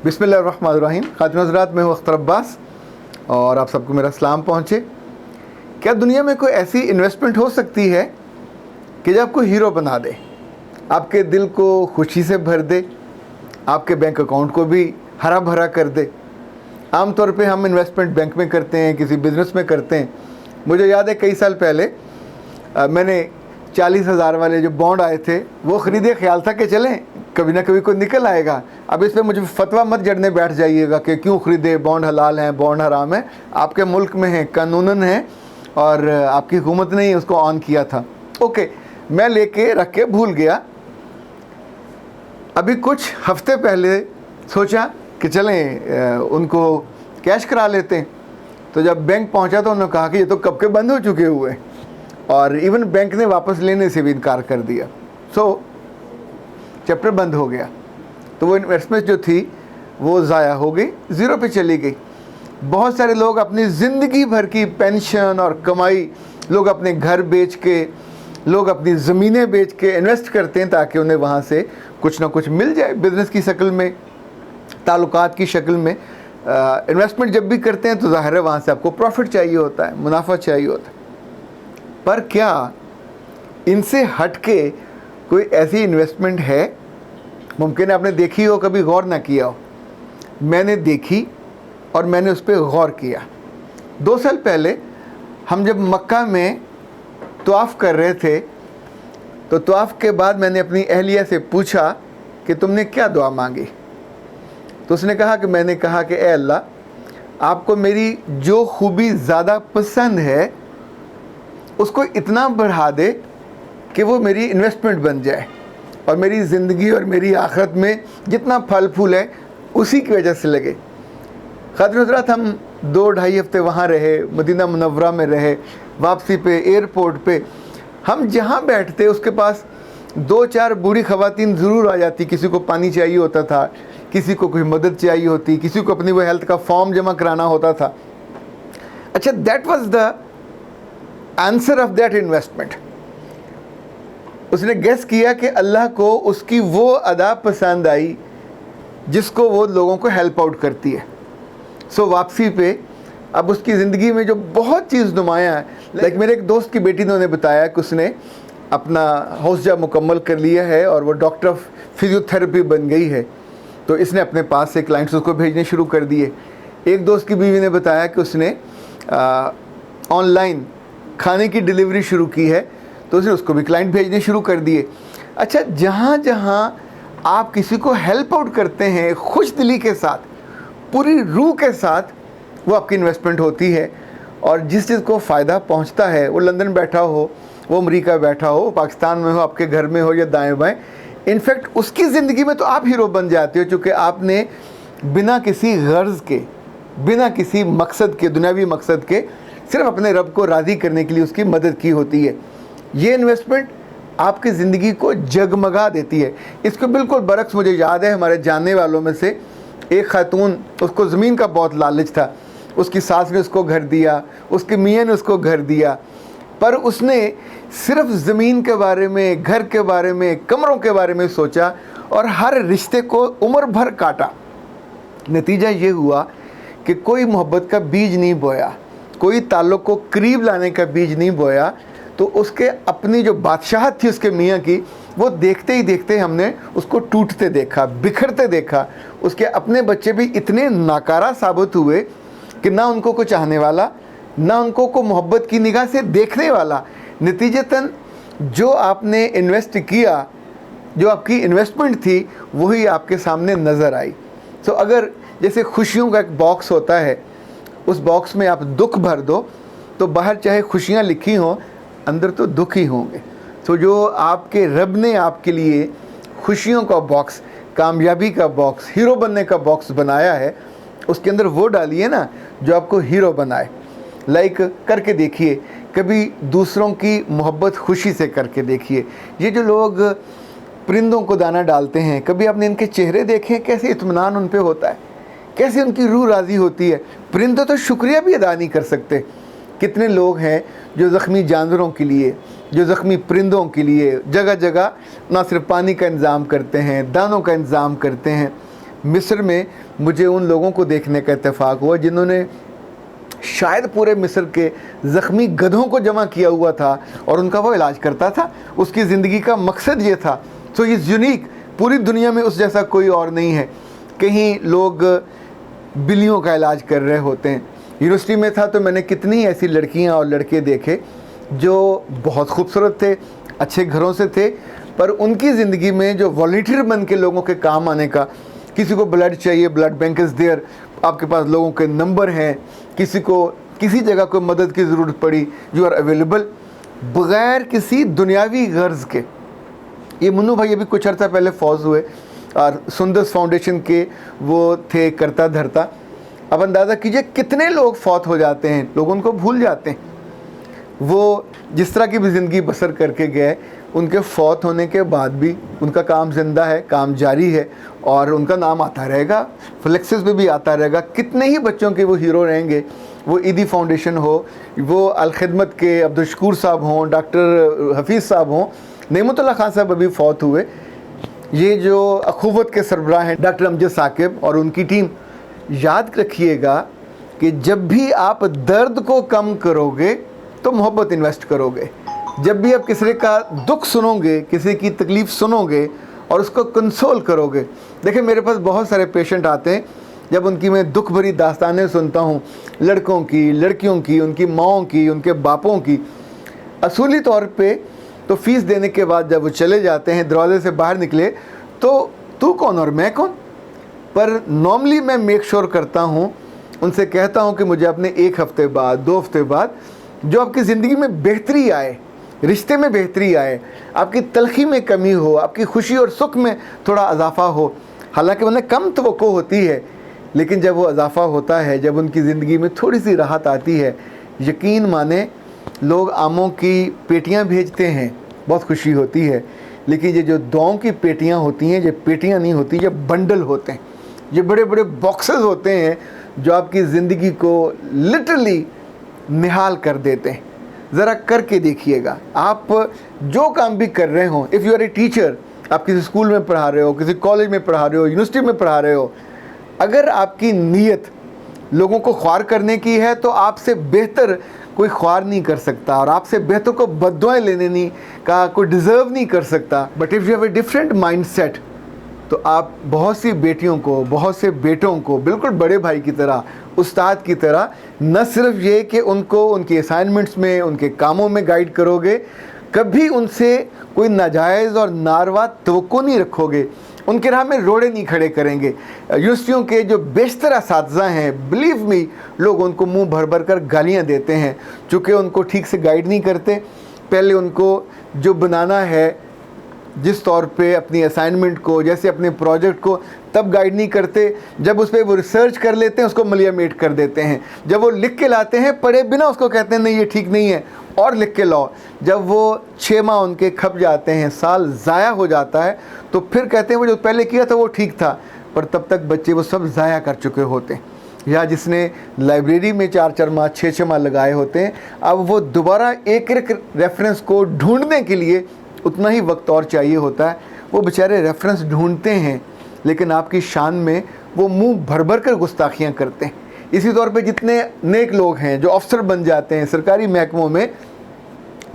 बिस्मिल्लाहिर्रहमानिर्रहीम। खातिन हज़रात, मैं हूँ अख्तर अब्बास और आप सबको मेरा सलाम पहुँचे। क्या दुनिया में कोई ऐसी इन्वेस्टमेंट हो सकती है कि जो आपको हीरो बना दे, आपके दिल को खुशी से भर दे, आपके बैंक अकाउंट को भी हरा भरा कर दे? आम तौर पे हम इन्वेस्टमेंट बैंक में करते हैं, किसी बिज़नेस में करते हैं। मुझे याद है कई साल पहले मैंने 40,000 वाले जो बॉन्ड आए थे वो ख़रीदे, ख्याल था कि चलें कभी ना कभी कोई निकल आएगा। अब इस पर मुझे फतवा मत जड़ने बैठ जाइएगा कि क्यों ख़रीदे, बॉन्ड हलाल हैं, बॉन्ड हराम है। आपके मुल्क में है, कानूनन है, और आपकी हुकूमत ने ही उसको ऑन किया था। ओके, मैं लेके रख के भूल गया। अभी कुछ हफ्ते पहले सोचा कि चलें उनको कैश करा लेते हैं। तो जब बैंक पहुंचा तो उन्होंने कहा कि ये तो कब के बंद हो चुके हुए, और इवन बैंक ने वापस लेने से भी इनकार कर दिया। सो चैप्टर बंद हो गया। तो वो इन्वेस्टमेंट जो थी वो ज़ाया हो गई, ज़ीरो पे चली गई। बहुत सारे लोग अपनी ज़िंदगी भर की पेंशन और कमाई, लोग अपने घर बेच के, लोग अपनी ज़मीनें बेच के इन्वेस्ट करते हैं ताकि उन्हें वहाँ से कुछ ना कुछ मिल जाए, बिज़नेस की शक्ल में, ताल्लुकात की शक्ल में। इन्वेस्टमेंट जब भी करते हैं तो ज़ाहिर है वहाँ से आपको प्रॉफिट चाहिए होता है, मुनाफा चाहिए होता है। पर क्या इनसे हट के कोई ऐसी इन्वेस्टमेंट है? मुमकिन है आपने देखी हो, कभी गौर ना किया हो। मैंने देखी और मैंने उस पर गौर किया। 2 साल पहले हम जब मक्का में तवाफ़ कर रहे थे तो तवाफ़ के बाद मैंने अपनी अहलिया से पूछा कि तुमने क्या दुआ मांगी? तो उसने कहा कि मैंने कहा कि ए अल्लाह, आपको मेरी जो खूबी ज़्यादा पसंद है उसको इतना बढ़ा दे कि वो मेरी इन्वेस्टमेंट बन जाए और मेरी ज़िंदगी और मेरी आखिरत में जितना फल फूल है उसी की वजह से लगे। खातिन हज़रात, हम 2-2.5 हफ्ते वहाँ रहे, मदीना मुनव्वरा में रहे। वापसी पे एयरपोर्ट पे हम जहाँ बैठते उसके पास 2-4 बूढ़ी ख़वातीन ज़रूर आ जाती। किसी को पानी चाहिए होता था, किसी को कोई मदद चाहिए होती, किसी को अपनी वो हेल्थ का फॉर्म जमा कराना होता था। अच्छा, that was the answer of that investment. उसने गेस किया कि अल्लाह को उसकी वो अदा पसंद आई जिसको वो लोगों को हेल्प आउट करती है। सो वापसी पे अब उसकी ज़िंदगी में जो बहुत चीज़ नुमाया है, लाइक मेरे एक दोस्त की बेटी ने उन्हें बताया कि उसने अपना हौसला मुकम्मल कर लिया है और वो डॉक्टर ऑफ फिजियोथेरेपी बन गई है। तो इसने अपने पास से क्लाइंट्स उसको भेजने शुरू कर दिए। एक दोस्त की बीवी ने बताया कि उसने ऑनलाइन खाने की डिलीवरी शुरू की है, तो उसने उसको भी क्लाइंट भेजने शुरू कर दिए। अच्छा, जहाँ जहाँ आप किसी को हेल्प आउट करते हैं खुश दिली के साथ, पूरी रूह के साथ, वो आपकी इन्वेस्टमेंट होती है। और जिस चीज़ को फ़ायदा पहुँचता है, वो लंदन बैठा हो, वो अमेरिका बैठा हो, पाकिस्तान में हो, आपके घर में हो या दाएँ बाएँ, इनफैक्ट उसकी ज़िंदगी में तो आप हीरो बन जाते हो, चूँकि आपने बिना किसी गर्ज़ के, बिना किसी मकसद के, दुनियावी मकसद के, सिर्फ अपने रब को राज़ी करने के लिए उसकी मदद की होती है। ये इन्वेस्टमेंट आपकी ज़िंदगी को जगमगा देती है। इसको बिल्कुल बरक्स मुझे याद है, हमारे जानने वालों में से एक खातून, उसको ज़मीन का बहुत लालच था। उसकी सास ने उसको घर दिया, उसके मियाँ ने उसको घर दिया, पर उसने सिर्फ ज़मीन के बारे में, घर के बारे में, कमरों के बारे में सोचा और हर रिश्ते को उम्र भर काटा। नतीजा ये हुआ कि कोई मोहब्बत का बीज नहीं बोया, कोई ताल्लुक़ को करीब लाने का बीज नहीं बोया। तो उसके अपनी जो बादशाहत थी उसके मियाँ की, वो देखते ही देखते हमने उसको टूटते देखा, बिखरते देखा। उसके अपने बच्चे भी इतने नाकारा साबित हुए कि ना उनको को चाहने वाला, ना उनको को मोहब्बत की निगाह से देखने वाला। नतीजतन जो आपने इन्वेस्ट किया, जो आपकी इन्वेस्टमेंट थी, वही आपके सामने नज़र आई। सो अगर जैसे खुशियों का एक बॉक्स होता है, उस बॉक्स में आप दुख भर दो तो बाहर चाहे खुशियाँ लिखी हों, अंदर तो दुख ही होंगे। तो जो आपके रब ने आपके लिए खुशियों का बॉक्स, कामयाबी का बॉक्स, हीरो बनने का बॉक्स बनाया है, उसके अंदर वो डालिए ना जो आपको हीरो बनाए। लाइक करके देखिए, कभी दूसरों की मोहब्बत खुशी से करके देखिए। ये जो लोग परिंदों को दाना डालते हैं, कभी आपने इनके चेहरे देखे कैसे इत्मीनान उन पे होता है, कैसे उनकी रूह राज़ी होती है। परिंदे तो शुक्रिया भी अदा नहीं कर सकते। कितने लोग हैं जो ज़ख्मी जानवरों के लिए, जो ज़ख्मी परिंदों के लिए जगह जगह ना सिर्फ पानी का इंतज़ाम करते हैं, दानों का इंतज़ाम करते हैं, मिस्र में मुझे उन लोगों को देखने का इत्तेफाक हुआ जिन्होंने शायद पूरे मिस्र के ज़ख्मी गधों को जमा किया हुआ था और उनका वो इलाज करता था। उसकी ज़िंदगी का मकसद ये था। सो ये यूनिक, पूरी दुनिया में उस जैसा कोई और नहीं है। कहीं लोग बिल्लियों का इलाज कर रहे होते हैं। यूनिवर्सिटी में था तो मैंने कितनी ऐसी लड़कियां और लड़के देखे जो बहुत खूबसूरत थे, अच्छे घरों से थे, पर उनकी ज़िंदगी में जो वॉलंटियर बन के लोगों के काम आने का, किसी को ब्लड चाहिए, ब्लड बैंक इज़ देयर, आपके पास लोगों के नंबर हैं, किसी को किसी जगह कोई मदद की ज़रूरत पड़ी, यू आर अवेलेबल, बग़ैर किसी दुनियावी गर्ज के। ये मुन्नू भाई अभी कुछ अर्सा पहले फौज हुए और सुंदर्स फाउंडेशन के वो थे करता धरता। अब अंदाज़ा कीजिए कितने लोग फौत हो जाते हैं, लोग उनको भूल जाते हैं। वो जिस तरह की भी ज़िंदगी बसर करके गए, उनके फौत होने के बाद भी उनका काम ज़िंदा है, काम जारी है और उनका नाम आता रहेगा, फ्लेक्सेस पे भी आता रहेगा। कितने ही बच्चों के वो हीरो रहेंगे, वो ईदी फाउंडेशन हो, वो अल खिदमत के अब्दुल शकूर साहब हों, डॉक्टर हफीज़ साहब हों, नेमतुल्लाह खान साहब अभी फौत हुए, ये जो अखुवत के सरबराह हैं डॉक्टर अमजद साकिब और उनकी टीम। याद रखिएगा कि जब भी आप दर्द को कम करोगे तो मोहब्बत इन्वेस्ट करोगे। जब भी आप किसी का दुख सुनोगे, किसी की तकलीफ़ सुनोगे और उसको कंसोल करोगे। देखिए मेरे पास बहुत सारे पेशेंट आते हैं, जब उनकी मैं दुख भरी दास्तानें सुनता हूँ, लड़कों की, लड़कियों की, उनकी माँओं की, उनके बापों की, असूली तौर पे तो फ़ीस देने के बाद जब वो चले जाते हैं, दरवाजे से बाहर निकले तो तू कौन और मैं कौन। पर नॉर्मली मैं मेक श्योर करता हूँ, उनसे कहता हूँ कि मुझे अपने 1 हफ़्ते बाद, 2 हफ़्ते बाद जो आपकी ज़िंदगी में बेहतरी आए, रिश्ते में बेहतरी आए, आपकी तलखी में कमी हो, आपकी खुशी और सुख में थोड़ा इजाफ़ा हो। हालांकि उन्हें कम तवक्को होती है, लेकिन जब वो इजाफ़ा होता है, जब उनकी ज़िंदगी में थोड़ी सी राहत आती है, यकीन माने लोग आमों की पेटियां भेजते हैं, बहुत खुशी होती है। लेकिन ये जो दुआओं की पेटियां होती हैं, ये पेटियां नहीं होती, ये बंडल होते हैं, ये बड़े बड़े बॉक्सेस होते हैं जो आपकी ज़िंदगी को लिटरली निहाल कर देते हैं। ज़रा करके देखिएगा। आप जो काम भी कर रहे हो, if you are a teacher, आप किसी स्कूल में पढ़ा रहे हो, किसी कॉलेज में पढ़ा रहे हो, यूनिवर्सिटी में पढ़ा रहे हो, अगर आपकी नीयत लोगों को ख्वार करने की है तो आपसे बेहतर कोई ख्वार नहीं कर सकता और आपसे बेहतर को बद्दुआएं लेने नहीं का कोई डिज़र्व नहीं कर सकता। But if you have a different mind set, तो आप बहुत सी बेटियों को, बहुत से बेटों को बिल्कुल बड़े भाई की तरह, उस्ताद की तरह, न सिर्फ ये कि उनको उनके असाइनमेंट्स में, उनके कामों में गाइड करोगे, कभी उनसे कोई नाजायज़ और नारवा तवक्को नहीं रखोगे, उनके राह में रोड़े नहीं खड़े करेंगे। यूनिवर्सिटियों के जो बेशतर असातिज़ा हैं, बिलीव मी, लोग उनको मुंह भर भर कर गालियाँ देते हैं, चूँकि उनको ठीक से गाइड नहीं करते। पहले उनको जो बनाना है जिस तौर पे अपनी असाइनमेंट को, जैसे अपने प्रोजेक्ट को, तब गाइड नहीं करते। जब उस पर वो रिसर्च कर लेते हैं, उसको मलियामेट कर देते हैं। जब वो लिख के लाते हैं पढ़े बिना, उसको कहते हैं नहीं ये ठीक नहीं है और लिख के लाओ। जब वो 6 माह उनके खप जाते हैं, साल ज़ाया हो जाता है, तो फिर कहते हैं वो जो पहले किया था वो ठीक था, पर तब तक बच्चे वो सब ज़ाया कर चुके होते हैं। या जिसने लाइब्रेरी में 4-4 माह, 6-6 माह लगाए होते हैं, अब वो दोबारा एक एक रेफरेंस को ढूंढने के लिए उतना ही वक्त और चाहिए होता है। वो बेचारे रेफरेंस ढूंढते हैं, लेकिन आपकी शान में वो मुंह भर भर कर गुस्ताखियाँ करते हैं। इसी तौर पे जितने नेक लोग हैं जो अफसर बन जाते हैं सरकारी महकमों में,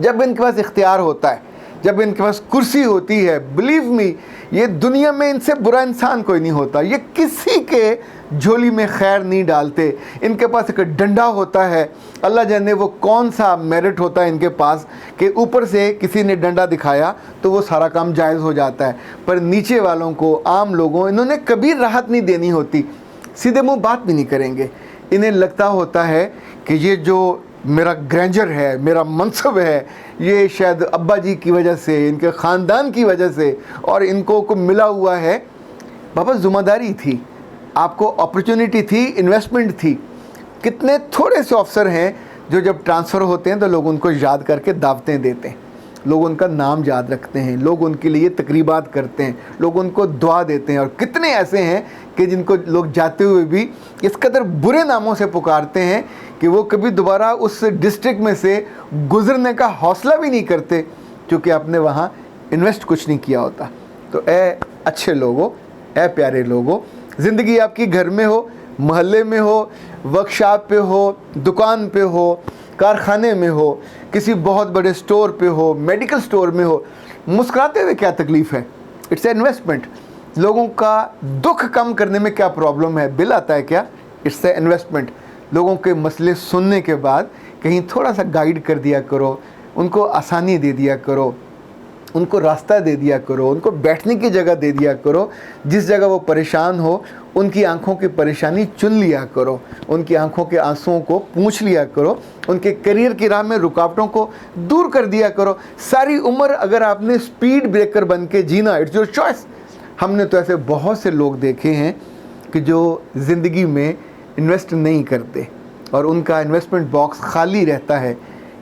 जब इनके पास इख्तियार होता है, जब इनके पास कुर्सी होती है, बिलीव मी, ये दुनिया में इनसे बुरा इंसान कोई नहीं होता। ये किसी के झोली में खैर नहीं डालते। इनके पास एक डंडा होता है, अल्लाह जाने वो कौन सा मेरिट होता है इनके पास कि ऊपर से किसी ने डंडा दिखाया तो वो सारा काम जायज़ हो जाता है। पर नीचे वालों को, आम लोगों, इन्होंने कभी राहत नहीं देनी होती, सीधे मुँह बात भी नहीं करेंगे। इन्हें लगता होता है कि ये जो मेरा ग्रैंजर है, मेरा मनसब है, ये शायद अब्बा जी की वजह से, इनके ख़ानदान की वजह से और इनको को मिला हुआ है। बाबा ज़िम्मेदारी थी, आपको अपॉर्चुनिटी थी, इन्वेस्टमेंट थी। कितने थोड़े से अफसर हैं जो जब ट्रांसफ़र होते हैं तो लोग उनको याद करके दावतें देते हैं, लोग उनका नाम याद रखते हैं, लोग उनके लिए तकरीबात करते हैं, लोग उनको दुआ देते हैं। और कितने ऐसे हैं कि जिनको लोग जाते हुए भी इस कदर बुरे नामों से पुकारते हैं कि वो कभी दोबारा उस डिस्ट्रिक्ट में से गुज़रने का हौसला भी नहीं करते, क्योंकि आपने वहाँ इन्वेस्ट कुछ नहीं किया होता। तो ए अच्छे लोगों, ए प्यारे लोगों, ज़िंदगी आपकी घर में हो, मोहल्ले में हो, वर्कशॉप पे हो, दुकान पे हो, कारखाने में हो, किसी बहुत बड़े स्टोर पे हो, मेडिकल स्टोर में हो, मुस्कुराते हुए क्या तकलीफ़ है? It's a investment. लोगों का दुख कम करने में क्या प्रॉब्लम है? बिल आता है क्या? It's a investment. लोगों के मसले सुनने के बाद कहीं थोड़ा सा गाइड कर दिया करो, उनको आसानी दे दिया करो, उनको रास्ता दे दिया करो, उनको बैठने की जगह दे दिया करो। जिस जगह वो परेशान हो उनकी आंखों की परेशानी चुन लिया करो, उनकी आंखों के आंसुओं को पूंछ लिया करो, उनके करियर की राह में रुकावटों को दूर कर दिया करो। सारी उम्र अगर आपने स्पीड ब्रेकर बन के जीना, इट्स योर चॉइस। हमने तो ऐसे बहुत से लोग देखे हैं कि जो ज़िंदगी में इन्वेस्ट नहीं करते और उनका इन्वेस्टमेंट बॉक्स खाली रहता है।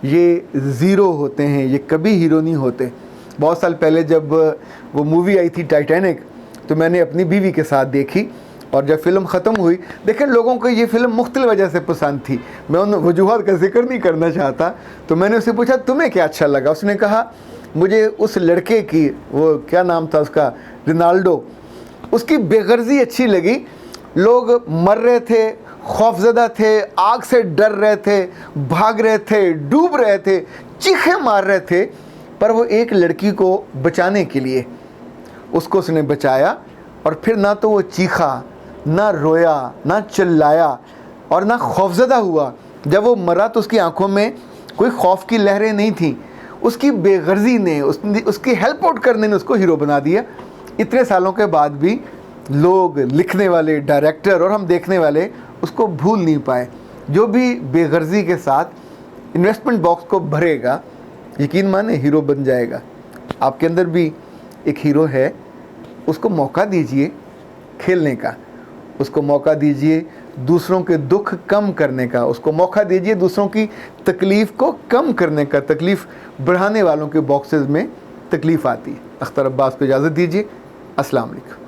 ये ज़ीरो होते हैं, ये कभी हीरो नहीं होते। बहुत साल पहले जब वो मूवी आई थी टाइटैनिक, तो मैंने अपनी बीवी के साथ देखी और जब फ़िल्म ख़त्म हुई, देखें लोगों को ये फ़िल्म मुख्तलिफ वजह से पसंद थी। मैं उन वजूहात का जिक्र नहीं करना चाहता। तो मैंने उससे पूछा तुम्हें क्या अच्छा लगा? उसने कहा मुझे उस लड़के की, वो क्या नाम था उसका, रोनाल्डो, उसकी बेगर्जी अच्छी लगी। लोग मर रहे थे, खौफजदा थे, आग से डर रहे थे, भाग रहे थे, डूब रहे थे, चीखें मार रहे थे, पर वो एक लड़की को बचाने के लिए उसको उसने बचाया। और फिर ना तो वो चीखा, ना रोया, ना चिल्लाया और ना खौफजदा हुआ। जब वो मरा तो उसकी आंखों में कोई खौफ की लहरें नहीं थीं। उसकी बेगर्जी ने, उसकी हेल्प आउट करने ने उसको हीरो बना दिया। इतने सालों के बाद भी लोग, लिखने वाले, डायरेक्टर और हम देखने वाले उसको भूल नहीं पाए। जो भी बेगर्जी के साथ इन्वेस्टमेंट बॉक्स को भरेगा, यकीन माने हीरो बन जाएगा। आपके अंदर भी एक हीरो है, उसको मौका दीजिए खेलने का, उसको मौका दीजिए दूसरों के दुख कम करने का, उसको मौका दीजिए दूसरों की तकलीफ़ को कम करने का। तकलीफ़ बढ़ाने वालों के बॉक्सेस में तकलीफ़ आती है। अख्तर अब्बास को इजाज़त दीजिए। अस्सलाम वालेकुम।